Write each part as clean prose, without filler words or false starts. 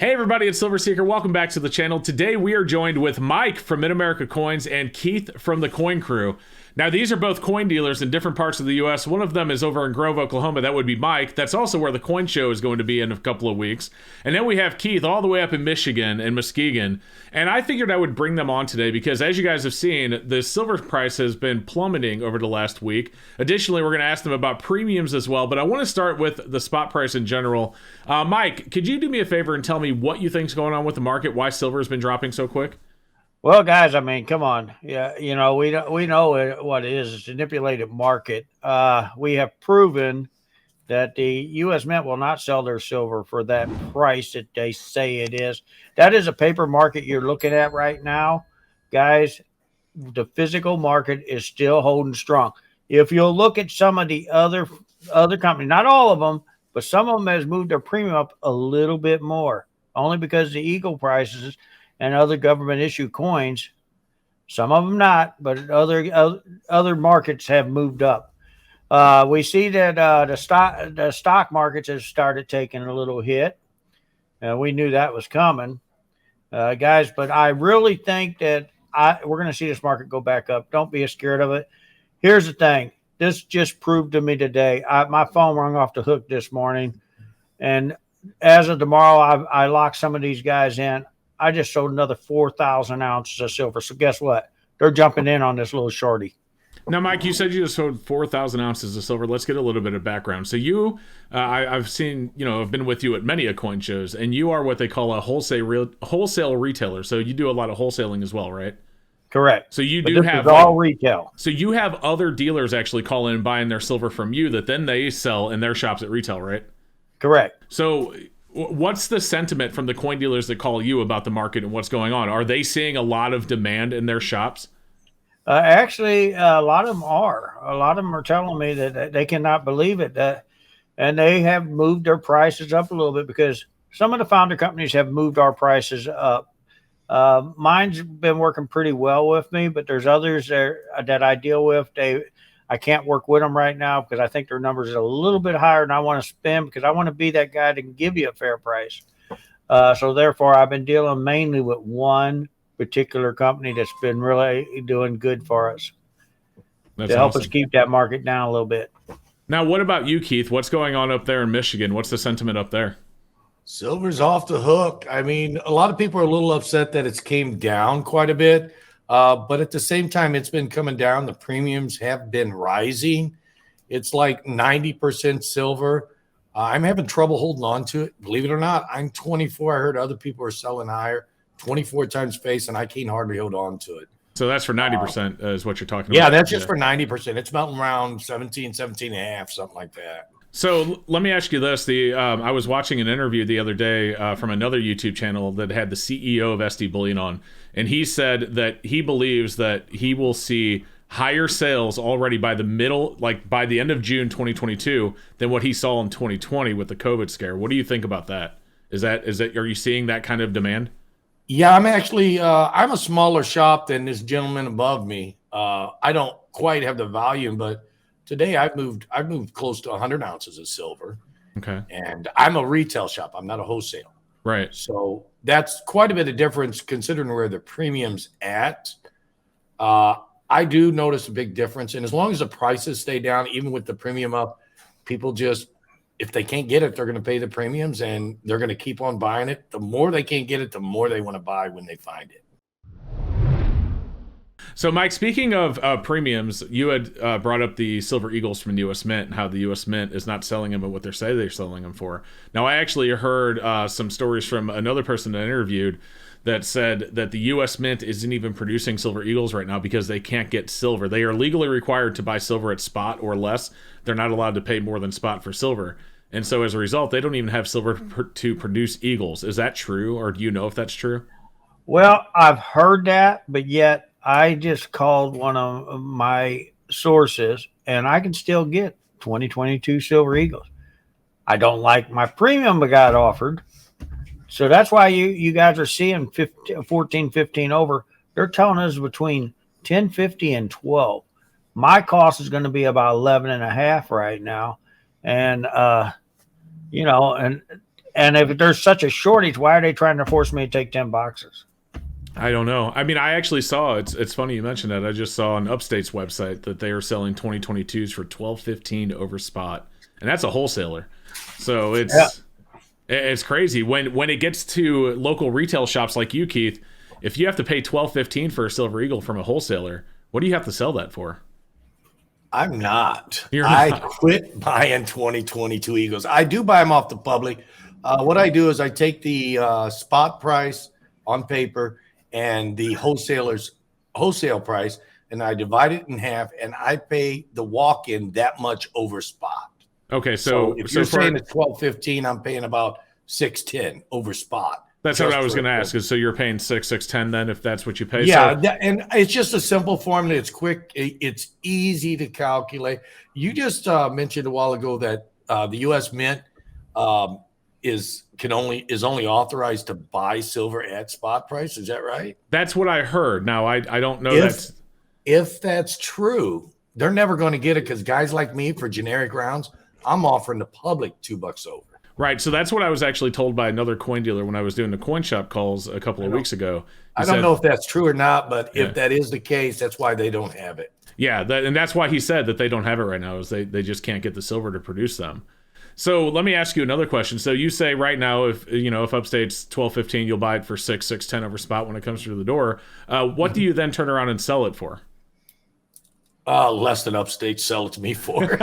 Hey everybody, it's Silver Seeker. Welcome back to the channel. Today we are joined with Mike from Mid-America Coins and Keith from the Coin Crew. Now these are both coin dealers in different parts of the US. One of them is over in Grove, Oklahoma. That would be Mike. That's also where the coin show is going to be in a couple of weeks. And then we have Keith all the way up in Michigan and Muskegon. And I figured I would bring them on today because as you guys have seen, the silver price has been plummeting over the last week. Additionally, we're going to ask them about premiums as well, but I want to start with the spot price in general. Mike, could you do me a favor and tell me what you think is going on with the market, why silver has been dropping so quick? Well, guys, I mean, come on. Yeah, we know what it is. It's a manipulated market. We have proven that the U.S. Mint will not sell their silver for that price that they say it is. That is a paper market you're looking at right now, guys. The physical market is still holding strong. If you'll look at some of the other companies, not all of them, but some of them has moved their premium up a little bit more, only because the eagle prices and other government issue coins, some of them not, but other markets have moved up. We see that the stock markets have started taking a little hit. We knew that was coming, guys. But I really think that we're going to see this market go back up. Don't be scared of it. Here's the thing. This just proved to me today. My phone rung off the hook this morning, and as of tomorrow, I locked some of these guys in. I just sold another 4,000 ounces of silver. So guess what? They're jumping in on this little shorty. Now, Mike, you said you just sold 4,000 ounces of silver. Let's get a little bit of background. So you, I've seen, I've been with you at many coin shows, and you are what they call a wholesale retailer. So you do a lot of wholesaling as well, right? Correct. So you do have all retail. So you have other dealers actually call in and buying their silver from you that then they sell in their shops at retail, right? Correct. So what's the sentiment from the coin dealers that call you about the market and what's going on? Are they seeing a lot of demand in their shops? Actually, a lot of them are. A lot of them are telling me that they cannot believe it. And they have moved their prices up a little bit because some of the founder companies have moved our prices up. Mine's been working pretty well with me, but there's others that I deal with. I can't work with them right now because I think their numbers are a little bit higher than I want to spend because I want to be that guy that can give you a fair price. So therefore, I've been dealing mainly with one particular company that's been really doing good for us to help us keep that market down a little bit. Now, what about you, Keith? What's going on up there in Michigan? What's the sentiment up there? Silver's off the hook. I mean, a lot of people are a little upset that it's came down quite a bit. But at the same time, it's been coming down. The premiums have been rising. It's like 90% silver. I'm having trouble holding on to it. Believe it or not, I'm 24. I heard other people are selling higher, 24 times face, and I can't hardly hold on to it. So that's for 90% is what you're talking about. Yeah, that's just for 90%. It's melting around 17 and a half, something like that. So let me ask you this. I was watching an interview the other day from another YouTube channel that had the CEO of SD Bullion on, and he said that he believes that he will see higher sales already by by the end of June 2022 than what he saw in 2020 with the COVID scare. What do you think about that? Are you seeing that kind of demand? Yeah, I'm actually I'm a smaller shop than this gentleman above me. I don't quite have the volume, but today I've moved close to 100 ounces of silver. Okay. And I'm a retail shop. I'm not a wholesale. Right. So that's quite a bit of difference considering where the premium's at. I do notice a big difference. And as long as the prices stay down, even with the premium up, people just, if they can't get it, they're going to pay the premiums and they're going to keep on buying it. The more they can't get it, the more they want to buy when they find it. So, Mike, speaking of premiums, you had brought up the Silver Eagles from the U.S. Mint and how the U.S. Mint is not selling them at what they're selling them for. Now, I actually heard some stories from another person that I interviewed that said that the U.S. Mint isn't even producing Silver Eagles right now because they can't get silver. They are legally required to buy silver at spot or less. They're not allowed to pay more than spot for silver. And so, as a result, they don't even have silver to produce Eagles. Is that true, or do you know if that's true? Well, I've heard that, but yet I just called one of my sources, and I can still get 2022 Silver Eagles. I don't like my premium I got offered. So that's why you guys are seeing 14, 15 over. They're telling us between 10.50 and 12. My cost is going to be about 11 and a half right now. And, and And if there's such a shortage, why are they trying to force me to take 10 boxes? I don't know. I mean, I actually saw it's funny you mentioned that. I just saw on Upstate's website that they are selling 2022s for $12.15 over spot, and that's a wholesaler. So it's crazy when it gets to local retail shops like you, Keith. If you have to pay $12.15 for a Silver Eagle from a wholesaler, what do you have to sell that for? I'm not. I quit buying 2022 Eagles. I do buy them off the public. What I do is I take the spot price on paper and the wholesaler's wholesale price, and I divide it in half, and I pay the walk-in that much over spot. Okay, so if you're saying it's $12.15, I'm paying about $6.10 over spot. That's what I was going to ask. Is so you're paying $6.10 then, if that's what you pay? Yeah, and it's just a simple formula. It's quick. It's easy to calculate. You just mentioned a while ago that the U.S. Mint is only authorized to buy silver at spot price. Is that right? That's what I heard. Now I don't know if that's true, they're never going to get it because guys like me for generic rounds, I'm offering the public $2 over. Right. So that's what I was actually told by another coin dealer when I was doing the coin shop calls a couple of weeks ago. I don't know if that's true or not, but if that is the case, that's why they don't have it. Yeah. And that's why he said that they don't have it right now, is they just can't get the silver to produce them. So let me ask you another question. So you say right now, if Upstate's $12.15, you'll buy it for $6.10 over spot when it comes through the door. What do you then turn around and sell it for? Less than Upstate sell it to me for.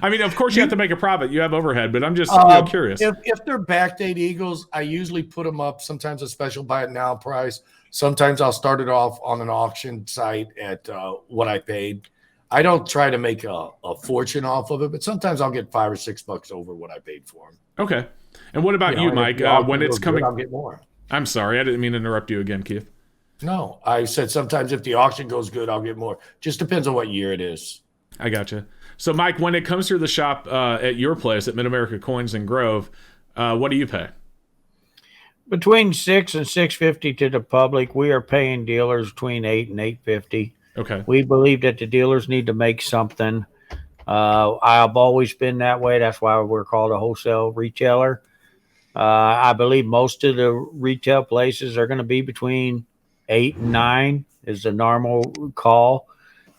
I mean, of course you have to make a profit. You have overhead, but I'm just curious. If they're backdate Eagles, I usually put them up. Sometimes a special buy it now price. Sometimes I'll start it off on an auction site at what I paid. I don't try to make a fortune off of it, but sometimes I'll get $5 or $6 over what I paid for them. Okay. And what about you, Mike? When it's coming, I'll get more. I'm sorry, I didn't mean to interrupt you again, Keith. No, I said sometimes if the auction goes good, I'll get more. Just depends on what year it is. I gotcha. So, Mike, when it comes to the shop at your place at Mid-America Coins in Grove, what do you pay? Between $6 and $6.50 to the public. We are paying dealers between $8 and $8.50. Okay. We believe that the dealers need to make something. I've always been that way. That's why we're called a wholesale retailer. I believe most of the retail places are going to be between 8 and 9 is the normal call.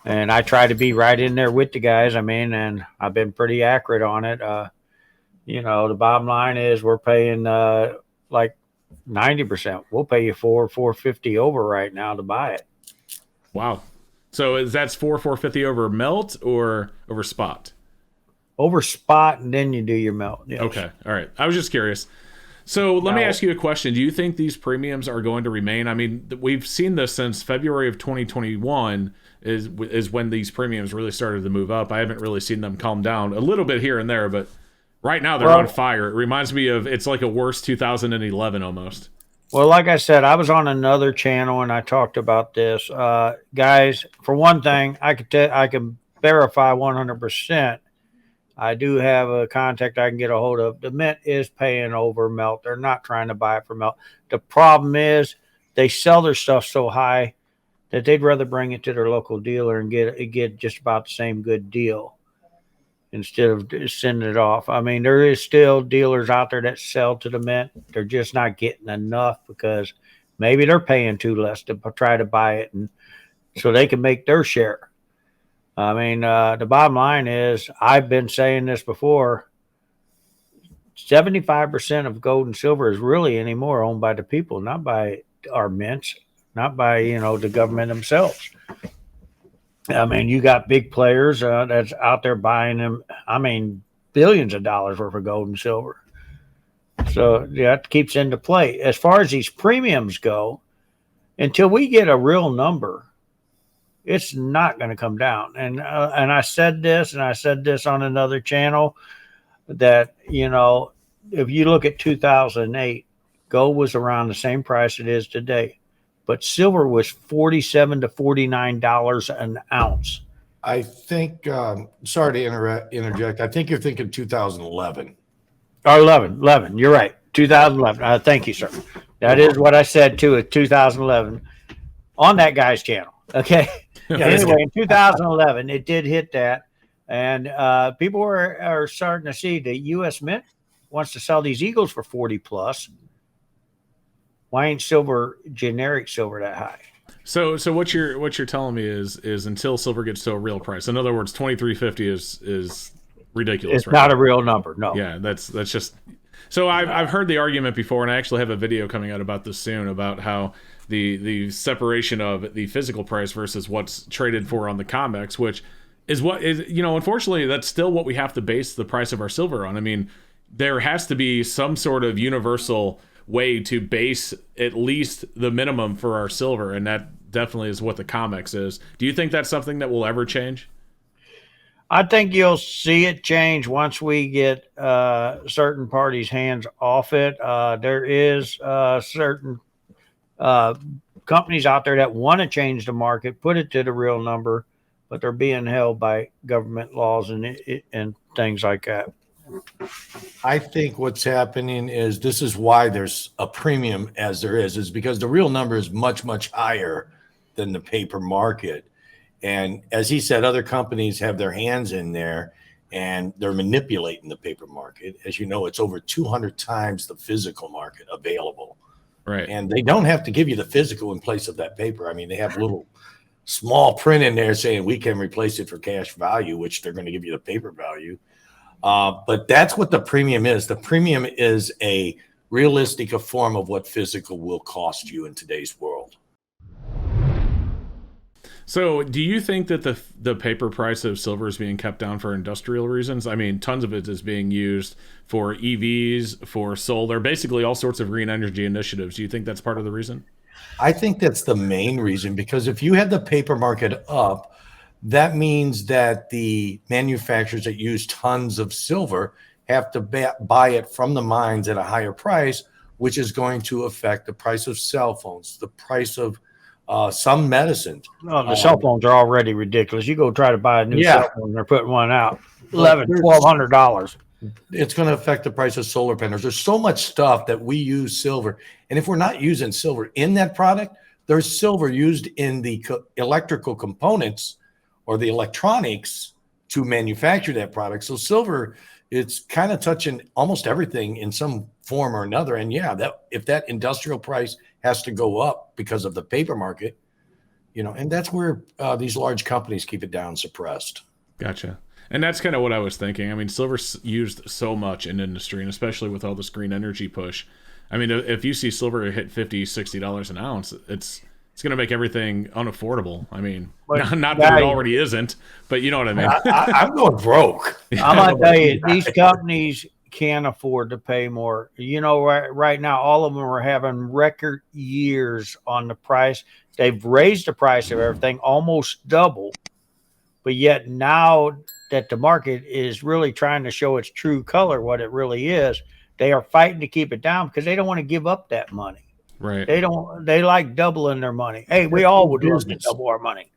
And I try to be right in there with the guys. I mean, and I've been pretty accurate on it. The bottom line is we're paying like 90%. We'll pay you $4.50 over right now to buy it. Wow. So that's $4.50 over melt or over spot? Over spot, and then you do your melt. Yes. Okay. All right. I was just curious. So let me ask you a question. Do you think these premiums are going to remain? I mean, we've seen this since February of 2021 is when these premiums really started to move up. I haven't really seen them calm down, a little bit here and there, but right now they're on fire. It reminds me of, it's like a worse 2011 almost. Well, like I said, I was on another channel and I talked about this. Guys, for one thing, I can verify 100%. I do have a contact I can get a hold of. The Mint is paying over melt. They're not trying to buy it for melt. The problem is they sell their stuff so high that they'd rather bring it to their local dealer and get just about the same good deal instead of sending it off. I mean, there is still dealers out there that sell to the Mint. They're just not getting enough because maybe they're paying too less to try to buy it, and so they can make their share. I mean, the bottom line is, I've been saying this before, 75% of gold and silver is really anymore owned by the people, not by our mints, not by, the government themselves. I mean, you got big players that's out there buying them. I mean, billions of dollars worth of gold and silver. So that keeps into play. As far as these premiums go, until we get a real number, it's not going to come down. And I said this, on another channel, that, if you look at 2008, gold was around the same price it is today, but silver was $47 to $49 an ounce. I think, sorry to interject. I think you're thinking 2011. Or 11. You're right. 2011. Thank you, sir. That is what I said too, at 2011 on that guy's channel. Okay. Anyway, in 2011, it did hit that, and people are starting to see the U.S. Mint wants to sell these Eagles for 40 plus. Why ain't silver, generic silver, that high? So what you're telling me is until silver gets to a real price. In other words, 2350 is ridiculous. It's not a real number. No. Yeah, that's just. So I've heard the argument before, and I actually have a video coming out about this soon about how the separation of the physical price versus what's traded for on the COMEX, which is what is, unfortunately that's still what we have to base the price of our silver on. I mean, there has to be some sort of universal way to base at least the minimum for our silver, and that definitely is what the COMEX is. Do you think that's something that will ever change? I think you'll see it change once we get certain parties' hands off it. There is certain companies out there that want to change the market, put it to the real number, but they're being held by government laws and things like that. I think what's happening is this is why there's a premium as there is because the real number is much, much higher than the paper market. And as he said, other companies have their hands in there and they're manipulating the paper market. As you know, it's over 200 times the physical market available. Right. And they don't have to give you the physical in place of that paper. I mean, they have little small print in there saying we can replace it for cash value, which they're going to give you the paper value. But that's what the premium is. The premium is a realistic form of what physical will cost you in today's world. So do you think that the paper price of silver is being kept down for industrial reasons? I mean, tons of it is being used for EVs, for solar, basically all sorts of green energy initiatives. Do you think that's part of the reason? I think that's the main reason, because if you have the paper market up, that means that the manufacturers that use tons of silver have to buy it from the mines at a higher price, which is going to affect the price of cell phones, the price of some medicines. Well, the cell phones are already ridiculous. You go try to buy a new cell phone, they're putting one out, $1,200. It's going to affect the price of solar panels. There's so much stuff that we use silver. And if we're not using silver in that product, there's silver used in the electrical components or the electronics to manufacture that product. So silver, it's kind of touching almost everything in some form or another. And yeah, that if that industrial price has to go up because of the paper market, and that's where these large companies keep it down suppressed. Gotcha. And that's kind of what I was thinking. I mean, silver's used so much in industry, and especially with all this green energy push. I mean, if you see silver hit $50, $60 an ounce, it's going to make everything unaffordable. I mean, not that it already isn't, but you know what I mean. I'm going broke. I'm going to tell you, these companies can't afford to pay more. Right now, all of them are having record years on the price. They've raised the price of everything almost double, but yet now that the market is really trying to show its true color, what it really is, they are fighting to keep it down because they don't want to give up that money. Right. They like doubling their money. Hey, we all would love to double our money.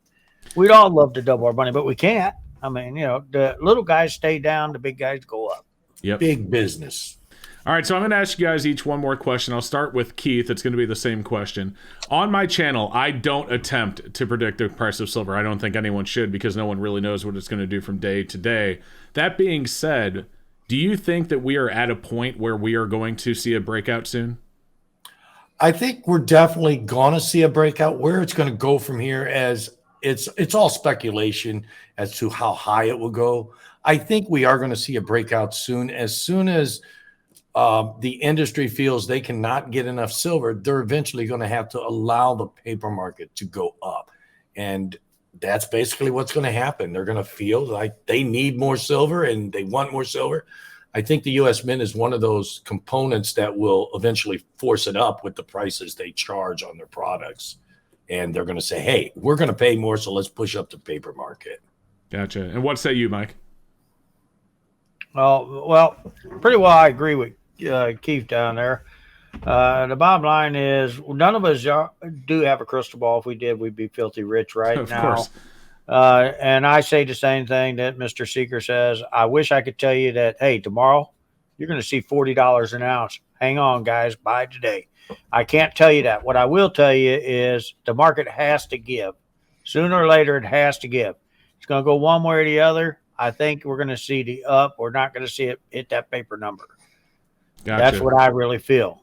We'd all love to double our money, but we can't. I mean, the little guys stay down, the big guys go up. Yep. Big business. All right, so I'm going to ask you guys each one more question. I'll start with Keith. It's going to be the same question. On my channel, I don't attempt to predict the price of silver. I don't think anyone should, because no one really knows what it's going to do from day to day. That being said, do you think that we are at a point where we are going to see a breakout soon? I think we're definitely going to see a breakout. Where it's going to go from here, as it's all speculation as to how high it will go. I think we are going to see a breakout soon. As soon as the industry feels they cannot get enough silver, they're eventually going to have to allow the paper market to go up. And that's basically what's going to happen. They're going to feel like they need more silver and they want more silver. I think the U.S. Mint is one of those components that will eventually force it up with the prices they charge on their products. And they're going to say, hey, we're going to pay more, so let's push up the paper market. Gotcha. And what say you, Mike? Well, pretty well I agree with Keith down there. The bottom line is none of us do have a crystal ball. If we did, we'd be filthy rich right Of now. course. And I say the same thing that Mr. Seeker says. I wish I could tell you that, hey, tomorrow you're going to see $40 an ounce. Hang on, guys. Buy today. I can't tell you that. What I will tell you is the market has to give. Sooner or later, it has to give. It's going to go one way or the other. I think we're going to see the up. We're not going to see it hit that paper number. That's what I really feel.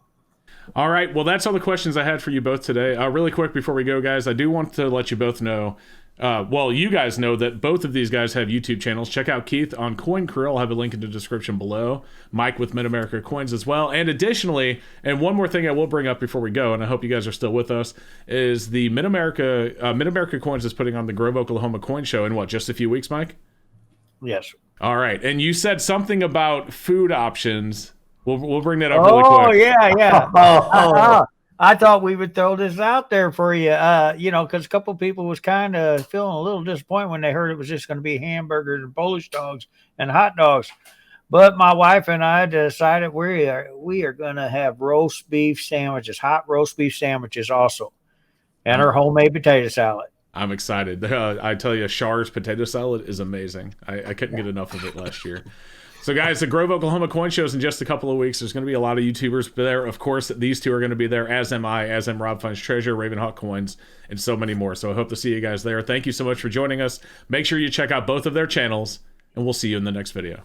All right. Well, that's all the questions I had for you both today. Really quick before we go, guys, I do want to let you both know. Well, you guys know that both of these guys have YouTube channels. Check out Keith on Coin Crew. I'll have a link in the description below. Mike with Mid-America Coins as well. And additionally, and one more thing I will bring up before we go, and I hope you guys are still with us, is the Mid-America Coins is putting on the Grove, Oklahoma Coin Show in what, just a few weeks, Mike? Yes. All right. And you said something about food options. We'll bring that up really quick. Oh, yeah. I thought we would throw this out there for you, because a couple of people was kind of feeling a little disappointed when they heard it was just going to be hamburgers and Polish dogs and hot dogs. But my wife and I decided we are going to have roast beef sandwiches, hot roast beef sandwiches also, and our homemade potato salad. I'm excited. I tell you, Char's potato salad is amazing. I couldn't get enough of it last year. So, guys, the Grove, Oklahoma Coin Show is in just a couple of weeks. There's going to be a lot of YouTubers there. Of course, these two are going to be there, as am I, as am Rob Finds Treasure, Ravenhawk Coins, and so many more. So I hope to see you guys there. Thank you so much for joining us. Make sure you check out both of their channels, and we'll see you in the next video.